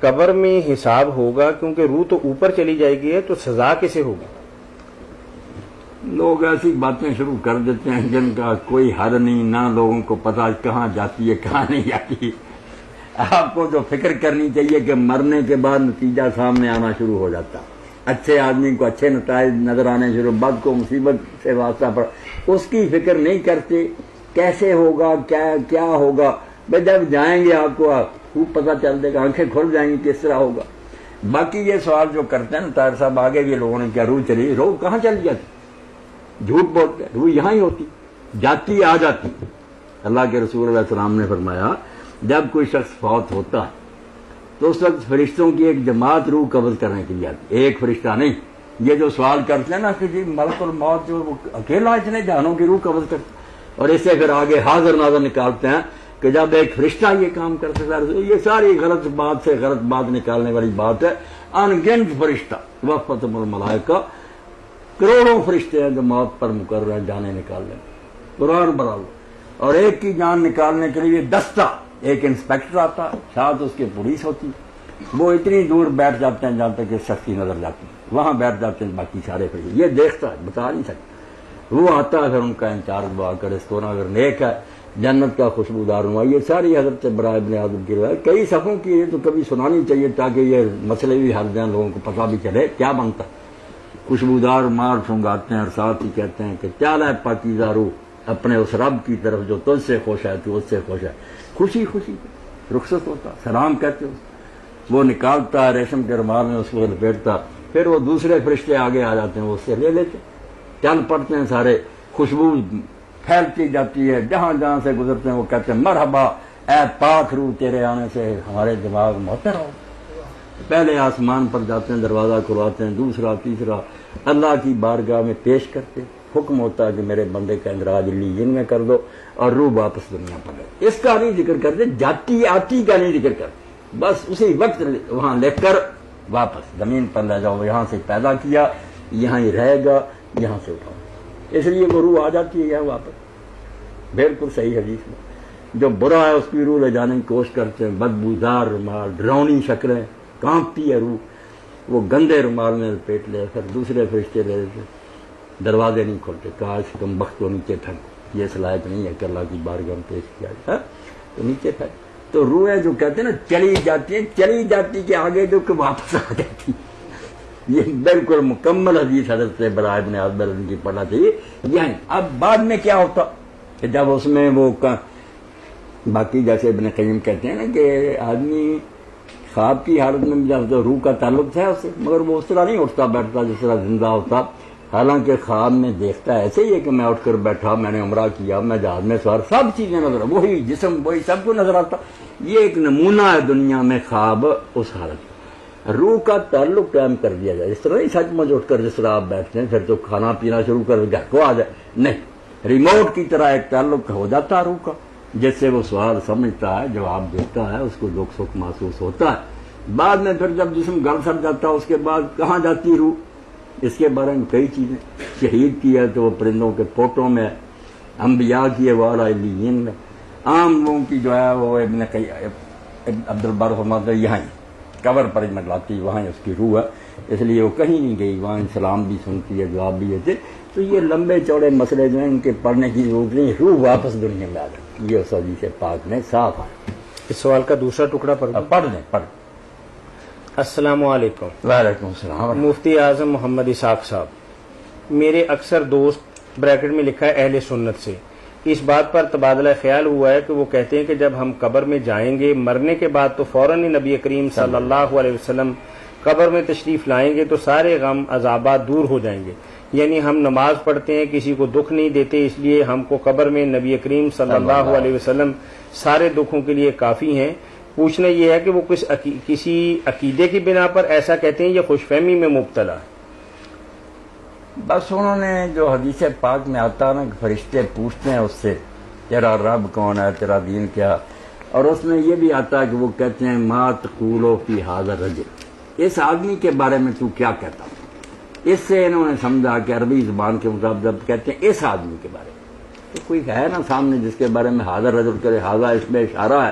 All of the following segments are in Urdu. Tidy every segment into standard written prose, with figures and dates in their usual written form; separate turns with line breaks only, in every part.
قبر میں حساب ہوگا کیونکہ روح تو اوپر چلی جائے گی ہے تو سزا کیسے ہوگی؟
لوگ ایسی باتیں شروع کر دیتے ہیں جن کا کوئی حل نہیں، نہ لوگوں کو پتا کہاں جاتی ہے کہاں نہیں جاتی۔ آپ کو جو فکر کرنی چاہیے کہ مرنے کے بعد نتیجہ سامنے آنا شروع ہو جاتا، اچھے آدمی کو اچھے نتائج نظر آنے شروع، بد کو مصیبت سے واسطہ پڑ، اس کی فکر نہیں کرتے کیسے ہوگا کیا ہوگا۔ بھائی جب جائیں گے آپ کو خوب پتہ چل دے گا، آنکھیں کھل جائیں گی کس طرح ہوگا۔ باقی یہ سوال جو کرتے ہیں نا طاہر صاحب، آگے بھی لوگوں نے کیا روح چلی، روح کہاں چلی جاتی؟ جھوٹ بولتے ہیں، روح یہاں ہی ہوتی، جاتی آ جاتی۔ اللہ کے رسول علیہ السلام نے فرمایا جب کوئی شخص فوت ہوتا ہے تو اس وقت فرشتوں کی ایک جماعت روح قبض کرنے کے لیے آتی، ایک فرشتہ نہیں۔ یہ جو سوال کرتے ہیں نا کہ جی ملک الموت جو وہ اکیلا اتنے جہانوں کی روح قبض کرتا، اور اس سے پھر آگے حاضر ناظر نکالتے ہیں کہ جب ایک فرشتہ یہ کام کر سکتا ہے، یہ ساری غلط بات سے غلط بات نکالنے والی بات ہے۔ ان گنت فرشتہ وفاتهم الملائکہ، کروڑوں فرشتے ہیں جو موت پر مقرر ہیں جانیں نکالنے، قرآن بڑھا لو، اور ایک کی جان نکالنے کے لیے دستہ، ایک انسپیکٹر آتا، ساتھ اس کی پولیس ہوتی، وہ اتنی دور بیٹھ جاتے ہیں جہاں تک اس شخص کی نظر جاتی ہے، وہاں بیٹھ جاتے ہیں باقی سارے فرشتے، یہ دیکھتا ہے بتا نہیں سکتا، وہ آتا ہے پھر ان کا انچارج دعا کر اس کو نا اگر نیک ہے جنت کا خوشبودار ہوا۔ یہ ساری حضرت براء ابن عازب کی روایت کئی صفوں کی ہے، تو کبھی سنانی چاہیے تاکہ یہ مسئلے بھی حل جائیں، لوگوں کو پتہ بھی چلے کیا بنتا ہے۔ خوشبودار مار سنگاتے ہیں اور ساتھ ہی کہتے ہیں کہ چال ہے پاکیزہ روح اپنے اس رب کی طرف جو تجھ سے خوش ہے تو اس سے خوش ہے، خوشی خوشی رخصت ہوتا، سلام کہتے ہو، وہ نکالتا ہے ریشم کے رومال میں اس کو لپیٹتا، پھر وہ دوسرے فرشتے آگے آ جاتے ہیں، وہ اس سے لے لیتے، چل پڑتے ہیں سارے، خوشبو پھیلتی جاتی ہے، جہاں جہاں سے گزرتے ہیں وہ کہتے ہیں مرحبا اے پاک روح، تیرے آنے سے ہمارے دماغ معطر ہو۔ پہلے آسمان پر جاتے ہیں، دروازہ کھلواتے ہیں، دوسرا تیسرا اللہ کی بارگاہ میں پیش کرتے، حکم ہوتا ہے کہ میرے بندے کا اندراج علیین میں کر دو، اور روح واپس دنیا پر گئے۔ اس کا نہیں ذکر کرتے، جاتی آتی کا نہیں ذکر کرتے، بس اسی وقت وہاں لکھ کر واپس زمین پر لے جاؤ، یہاں سے پیدا کیا، یہاں ہی رہے گا، یہاں سے اٹھاؤ، اس لیے وہ روح آ جاتی ہے یہاں واپس۔ بالکل صحیح حدیث میں جو برا ہے اس کی روح لے جانے کی کوشش کرتے ہیں، بدبودار رومال، ڈراؤنی شکلیں، کانپتی ہے روح، وہ گندے رومال میں لپیٹ لے، پھر دوسرے فرشتے لے لیتے، دروازے نہیں کھولتے، کاش تم بخت کو نیچے پھینک، یہ صلاحیت نہیں ہے کہ اللہ کی بارگاہ میں پیش کیا جائے، تو نیچے پھینک۔ تو روحیں جو کہتے ہیں نا چلی جاتی ہیں، چلی جاتی کے آگے جو کہ واپس آ جاتی، یہ بالکل مکمل حدیث حضرت براء ابن عازب کی پڑھنا چاہیے۔ یعنی اب بعد میں کیا ہوتا کہ جب اس میں وہ باقی جیسے ابن قیم کہتے ہیں نا کہ آدمی خواب کی حالت میں جب تو روح کا تعلق ہے اس سے، مگر وہ اس طرح نہیں اٹھتا بیٹھتا جس طرح زندہ ہوتا، حالانکہ خواب میں دیکھتا ہے ایسے ہی ہے کہ میں اٹھ کر بیٹھا، میں نے عمرہ کیا، میں جہاز میں سوار، سب چیزیں نظر، وہی جسم وہی سب کو نظر آتا۔ یہ ایک نمونہ ہے دنیا میں خواب اس حالت کا۔ روح کا تعلق قائم کر دیا جائے، اس طرح نہیں سچ مچ اٹھ کر جس طرح آپ بیٹھتے ہیں پھر تو کھانا پینا شروع کر گھر کو آ جائے، نہیں، ریموٹ کی طرح ایک تعلق ہو جاتا ہے روح کا، جس سے وہ سوال سمجھتا ہے، جواب دیتا ہے، اس کو دکھ سکھ محسوس ہوتا ہے۔ بعد میں پھر جب جسم گل سڑ جاتا ہے اس کے بعد کہاں جاتی روح، اس کے بارے میں کئی چیزیں، شہید کی ہے تو وہ پرندوں کے پوٹوں میں، انبیاء کی ہے وہ اعلیٰ علیین میں، عام لوگوں کی جو ہے وہ ابن عبد البر فرماتے ہیں یہاں ہی قبر پر ہی مٹلاتی، وہاں اس کی روح ہے، اس لیے وہ کہیں نہیں گئی، وہاں سلام بھی سنتی ہے، جواب بھی دیتے۔ تو یہ لمبے چوڑے مسئلے جو ہیں ان کے پڑھنے کی ضرورت نہیں، روح واپس دنیا میں آ جاتی، یہ اس حدیث پاک میں صاف ہے۔
اس سوال کا دوسرا ٹکڑا
پڑھ دیں۔
السلام علیکم۔
وعلیکم السلام۔
مفتی اعظم محمد اسحاق صاحب، میرے اکثر دوست بریکٹ میں لکھا ہے اہل سنت سے اس بات پر تبادلہ خیال ہوا ہے کہ وہ کہتے ہیں کہ جب ہم قبر میں جائیں گے مرنے کے بعد تو فوراً ہی نبی کریم صلی اللہ علیہ وسلم قبر میں تشریف لائیں گے تو سارے غم عذابات دور ہو جائیں گے، یعنی ہم نماز پڑھتے ہیں کسی کو دکھ نہیں دیتے، اس لیے ہم کو قبر میں نبی کریم صلی اللہ علیہ وسلم سارے دکھوں کے لیے کافی ہیں۔ پوچھنا یہ ہے کہ وہ کسی عقیدے کی بنا پر ایسا کہتے ہیں یا خوش فہمی میں مبتلا ہے؟
بس انہوں نے جو حدیث پاک میں آتا ہے نا کہ فرشتے پوچھتے ہیں اس سے تیرا رب کون ہے، تیرا دین کیا، اور اس میں یہ بھی آتا ہے کہ وہ کہتے ہیں ما تقولو فی ھذا الرجل، اس آدمی کے بارے میں تو کیا کہتا ہے۔ اس سے انہوں نے سمجھا کہ عربی زبان کے مطابق جب کہتے ہیں اس آدمی کے بارے میں تو کوئی ہے نا سامنے جس کے بارے میں ھذا الرجل کرے، ھذا اس میں اشارہ ہے،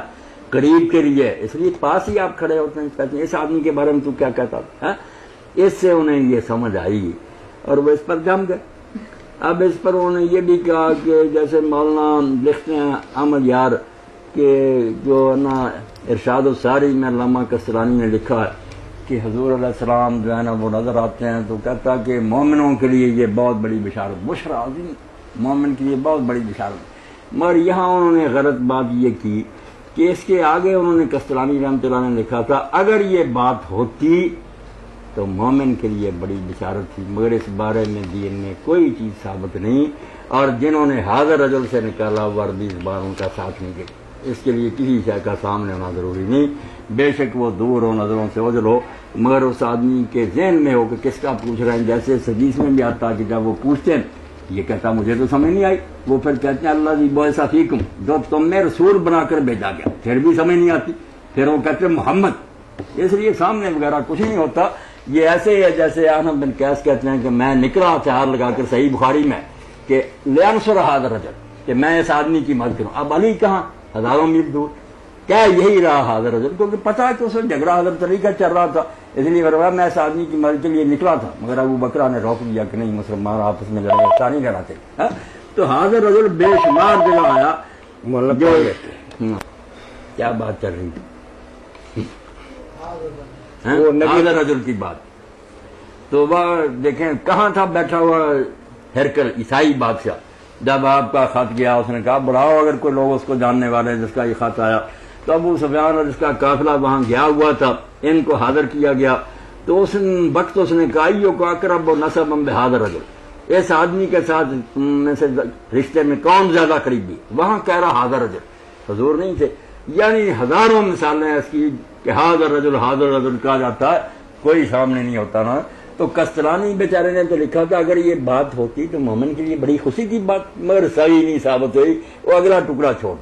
قریب کے لیے، اس لیے پاس ہی آپ کھڑے ہوتے ہیں، کہتے ہیں اس آدمی کے بارے میں تو کیا کہتا تھا. اس سے انہیں یہ سمجھ آئی اور وہ اس پر جم گئے. اب اس پر انہوں نے یہ بھی کہا کہ جیسے مولانا لکھتے ہیں احمد یار کہ جو نا ارشاد الساری میں علامہ کسرانی نے لکھا ہے کہ حضور علیہ السلام جو ہے نا وہ نظر آتے ہیں تو کہتا کہ مومنوں کے لیے یہ بہت بڑی بشارت، بشرا عظیم، مومن کے لیے بہت بڑی بشارت. مگر یہاں انہوں نے غلط بات یہ کی کہ اس کے آگے انہوں نے کسرانی رحمۃ اللہ نے لکھا تھا اگر یہ بات ہوتی تو مومن کے لیے بڑی بشارت تھی، مگر اس بارے میں دین میں کوئی چیز ثابت نہیں، اور جنہوں نے حاضر رجل سے نکالا وہ عربی زبان ان کا ساتھ نہیں گئی. اس کے لیے کسی شے کا سامنے ہونا ضروری نہیں، بے شک وہ دور ہو، نظروں سے اوجھل ہو، مگر اس آدمی کے ذہن میں ہو کہ کس کا پوچھ رہے ہیں. جیسے اس حدیث میں بھی آتا کہ جب وہ پوچھتے ہیں یہ کہتا مجھے تو سمجھ نہیں آئی، وہ پھر کہتے ہیں اللہ جی بعث فیکم، جو تم میں رسول بنا کر بھیجا گیا، پھر بھی سمجھ نہیں آتی، پھر وہ کہتے ہیں محمد. اس لیے سامنے وغیرہ کچھ نہیں ہوتا. یہ ایسے ہی ہے جیسے احمد بن قیس کہتے ہیں کہ میں نکلا چہار لگا کر صحیح بخاری میں کہ لینصر حاضر رجل، کہ میں اس آدمی کی مدد کروں. اب علی کہاں؟ ہزاروں میل دور. کیا یہی رہا حاضر رجل؟ کیونکہ پتا ہے کہ اس وقت جھگڑا حضرت علی کا چل رہا تھا، اس لیے فرمایا میں اس آدمی کی مدد کے لیے نکلا تھا، مگر ابو بکرہ نے روک دیا کہ نہیں مسلمان آپس میں لڑیں، ایسا نہیں لڑاتے. تو حاضر رجل بے شمار جگہ آیا. جو کیا بات چل رہی تھی حاضر رجل کی بات. تو وہ دیکھیں کہاں تھا بیٹھا ہوا ہرکل عیسائی بادشاہ. جب آپ کا خط گیا اس نے کہا بڑھاؤ اگر کوئی لوگ اس کو جاننے والے جس کا یہ خط آیا. تو ابو سفیان اور اس کا قافلہ وہاں گیا ہوا تھا، ان کو حاضر کیا گیا. تو اس وقت اس نے کہا یہ کو اقرب و نسب بحاضر رجل، اس آدمی کے ساتھ میں سے رشتے میں کون زیادہ قریبی؟ وہاں کہہ رہا حاضر رجل، حضور نہیں تھے. یعنی ہزاروں مثالیں اس کی کہ حاضر رجل کہا جاتا ہے، کوئی سامنے نہیں ہوتا نا. تو کسترانی بیچارے نے تو لکھا تھا اگر یہ بات ہوتی تو مومن کے لیے بڑی خوشی کی بات، مگر صحیح نہیں ثابت ہوئی. وہ اگلا ٹکڑا چھوڑ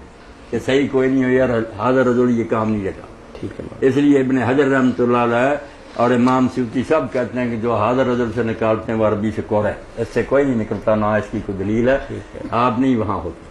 کہ صحیح کوئی نہیں ہوئی اور حاضر رجل یہ کام نہیں رکھا. ٹھیک ہے. اس لیے ابن حجر رحمۃ اللہ علیہ اور امام سیوطی سب کہتے ہیں کہ جو حاضر رجل سے نکالتے ہیں وہ عربی سے کوڑا ہے، اس سے کوئی نہیں نکلتا، نہ اس کی کوئی دلیل ہے، آپ نہیں وہاں ہوتے.